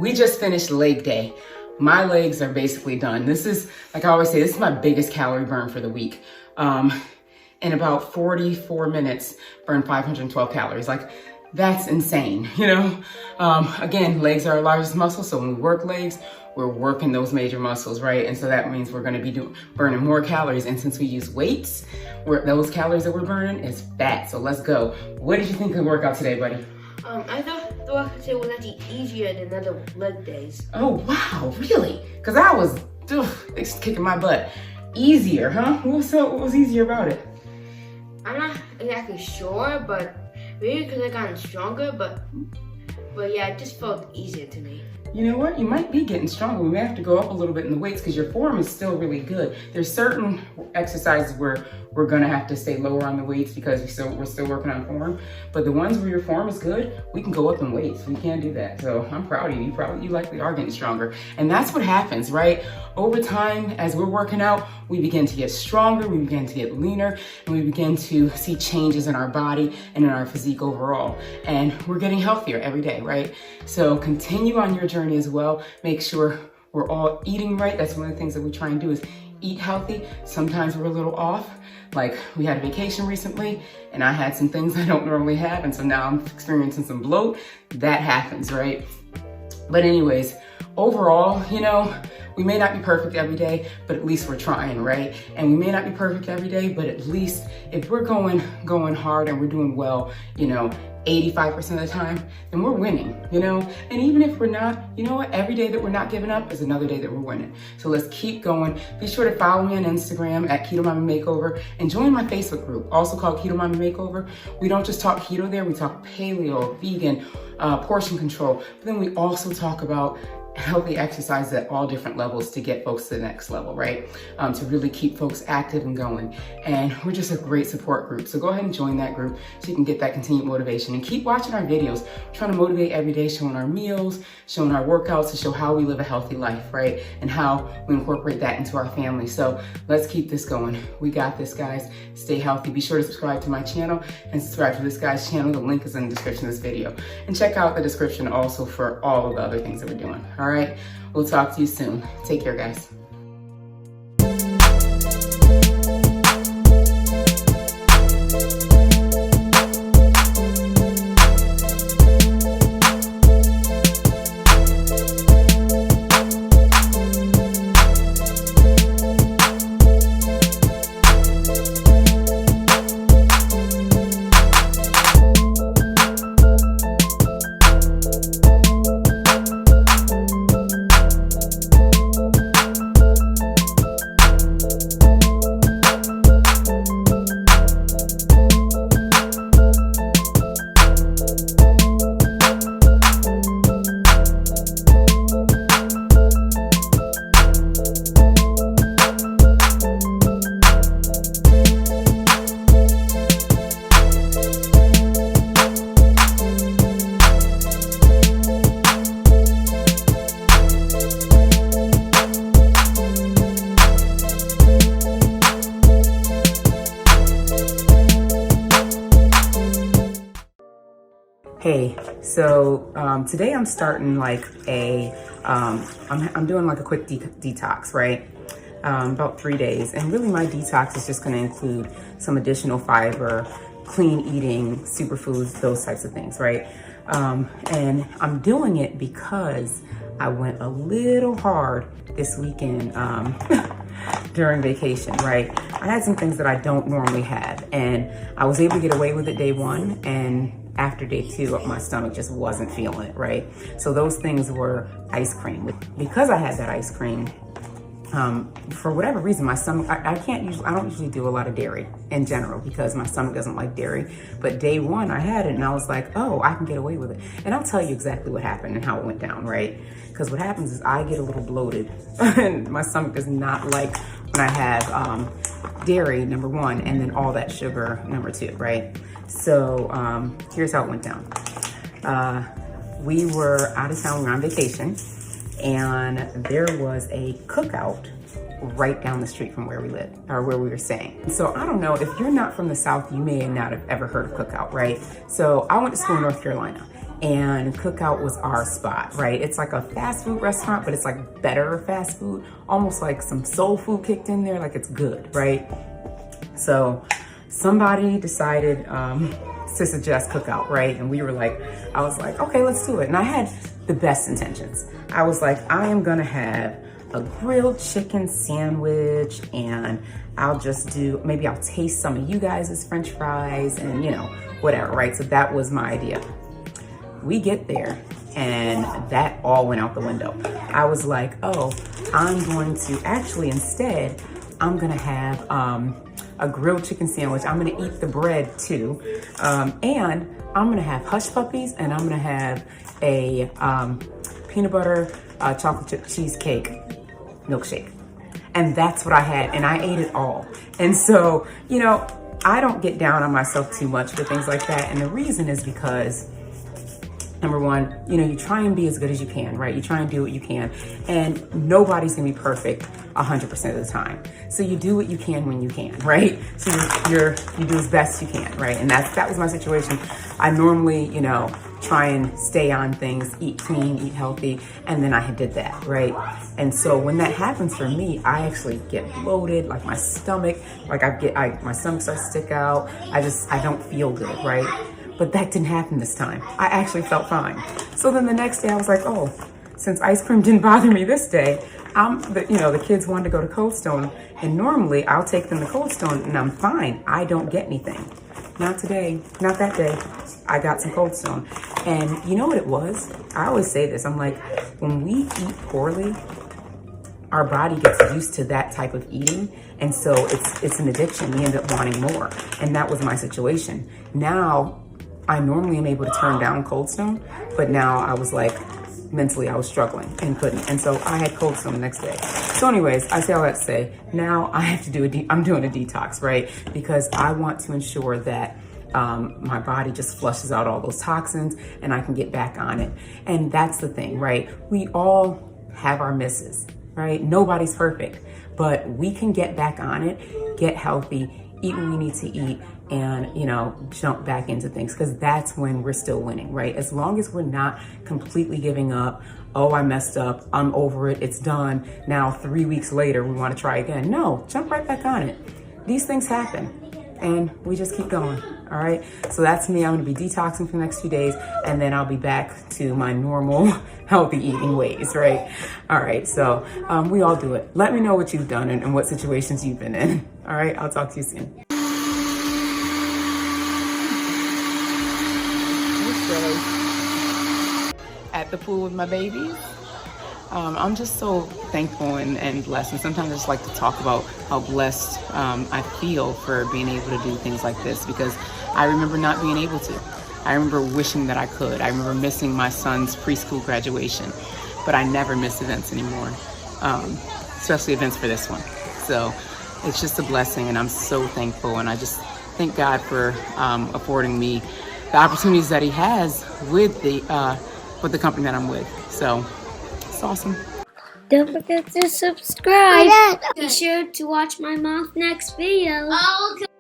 We just finished leg day. My legs are basically done. This is, like I always say, this is my biggest calorie burn for the week. In about 44 minutes, burn 512 calories. Like, that's insane, you know? Again, legs are our largest muscle, so when we work legs, we're working those major muscles, right? And so that means we're gonna be burning more calories. And since we use weights, those calories that we're burning is fat. So let's go. What did you think of the workout today, buddy? I thought the workout today was actually easier than other leg days. Oh, wow, really? Because I was kicking my butt. Easier, huh? What was easier about it? I'm not exactly sure, but maybe because I got stronger, but yeah, it just felt easier to me. You know what? You might be getting stronger. We may have to go up a little bit in the weights because your form is still really good. There's certain exercises where we're gonna have to stay lower on the weights because we're still working on form. But the ones where your form is good, we can go up in weights. We can do that. So I'm proud of you. You likely are getting stronger. And that's what happens, right? Over time, as we're working out, we begin to get stronger, we begin to get leaner, and we begin to see changes in our body and in our physique overall. And we're getting healthier every day, right? So continue on your journey as well. Make sure we're all eating right. That's one of the things that we try and do is eat healthy. Sometimes we're a little off. Like, we had a vacation recently and I had some things I don't normally have. And so now I'm experiencing some bloat. That happens, right? But anyways, overall, you know, we may not be perfect every day, but at least we're trying, right? And we may not be perfect every day, but at least if we're going hard and we're doing well, you know, 85% of the time, then we're winning, you know? And even if we're not, you know what? Every day that we're not giving up is another day that we're winning. So let's keep going. Be sure to follow me on Instagram at Keto Mama Makeover and join my Facebook group, also called Keto Mama Makeover. We don't just talk keto there, we talk paleo, vegan, portion control, but then we also talk about healthy exercise at all different levels to get folks to the next level, right? To really keep folks active and going. And we're just a great support group. So go ahead and join that group so you can get that continued motivation and keep watching our videos. We're trying to motivate every day, showing our meals, showing our workouts to show how we live a healthy life, right? And how we incorporate that into our family. So let's keep this going. We got this, guys. Stay healthy. Be sure to subscribe to my channel and subscribe to this guy's channel. The link is in the description of this video. And check out the description also for all of the other things that we're doing. All right, we'll talk to you soon. Take care, guys. Hey, so today I'm starting like I'm doing like a quick detox, right? About 3 days. And really my detox is just gonna include some additional fiber, clean eating, superfoods, those types of things, right? And I'm doing it because I went a little hard this weekend during vacation, right? I had some things that I don't normally have, and I was able to get away with it day one, and after day two, my stomach just wasn't feeling it, right? So those things were ice cream. Because I had that ice cream, for whatever reason, my stomach, I don't usually do a lot of dairy in general because my stomach doesn't like dairy. But day one I had it and I was like, oh, I can get away with it. And I'll tell you exactly what happened and how it went down, right? Because what happens is I get a little bloated and my stomach does not like when I have dairy, number one, and then all that sugar, number two, right? So here's how it went down. We were out of town, we were on vacation, and there was a cookout right down the street from where we live, or where we were staying. So I don't know, if you're not from the South, you may not have ever heard of cookout, right? So I went to school in North Carolina, and Cookout was our spot, right? It's like a fast food restaurant, but it's like better fast food, almost like some soul food kicked in there, like it's good, right? So somebody decided to suggest Cookout, right? And we were like, I was like, okay, let's do it. And I had the best intentions. I was like, I am gonna have a grilled chicken sandwich, and I'll just do, maybe I'll taste some of you guys' French fries and you know, whatever, right? So that was my idea. We get there and that all went out the window. I was like, oh, I'm going to actually instead, I'm gonna have a grilled chicken sandwich. I'm gonna eat the bread too. And I'm gonna have hush puppies, and I'm gonna have a peanut butter chocolate chip cheesecake milkshake. And that's what I had, and I ate it all. And so, you know, I don't get down on myself too much with things like that. And the reason is because, number one, you know, you try and be as good as you can, right? You try and do what you can, and nobody's gonna be perfect 100% of the time. So you do what you can when you can, right? So you do as best you can, right? And that was my situation. I normally, you know, try and stay on things, eat clean, eat healthy, and then I did that, right? And so when that happens for me, I actually get bloated, like my stomach, like my stomach starts to stick out. I don't feel good, right? But that didn't happen this time. I actually felt fine. So then the next day I was like, oh, since ice cream didn't bother me this day, the kids wanted to go to Cold Stone, and normally I'll take them to Cold Stone and I'm fine. I don't get anything. Not today, not that day. I got some Cold Stone. And you know what it was? I always say this, I'm like, when we eat poorly, our body gets used to that type of eating. And so it's an addiction. We end up wanting more. And that was my situation. Now, I normally am able to turn down Cold Stone, but now I was like, mentally I was struggling and couldn't. And so I had Cold Stone the next day. So anyways, I say all that to say, now I have to do I'm doing a detox, right? Because I want to ensure that my body just flushes out all those toxins and I can get back on it. And that's the thing, right? We all have our misses, right? Nobody's perfect, but we can get back on it, get healthy, eat what we need to eat, and, you know, jump back into things, because that's when we're still winning, right? As long as we're not completely giving up, oh, I messed up, I'm over it, it's done, now 3 weeks later we want to try again. No, jump right back on it. These things happen and we just keep going, all right? So that's me. I'm going to be detoxing for the next few days, and then I'll be back to my normal healthy eating ways, right? All right, so we all do it. Let me know what you've done and what situations you've been in. All right, I'll talk to you soon. At the pool with my babies. I'm just so thankful and blessed. And sometimes I just like to talk about how blessed I feel for being able to do things like this, because I remember not being able to. I remember wishing that I could. I remember missing my son's preschool graduation, but I never miss events anymore, especially events for this one. So it's just a blessing, and I'm so thankful. And I just thank God for affording me the opportunities that he has with the company that I'm with. So it's awesome. Don't forget to subscribe. Be sure to watch my mom's next video. Oh, okay.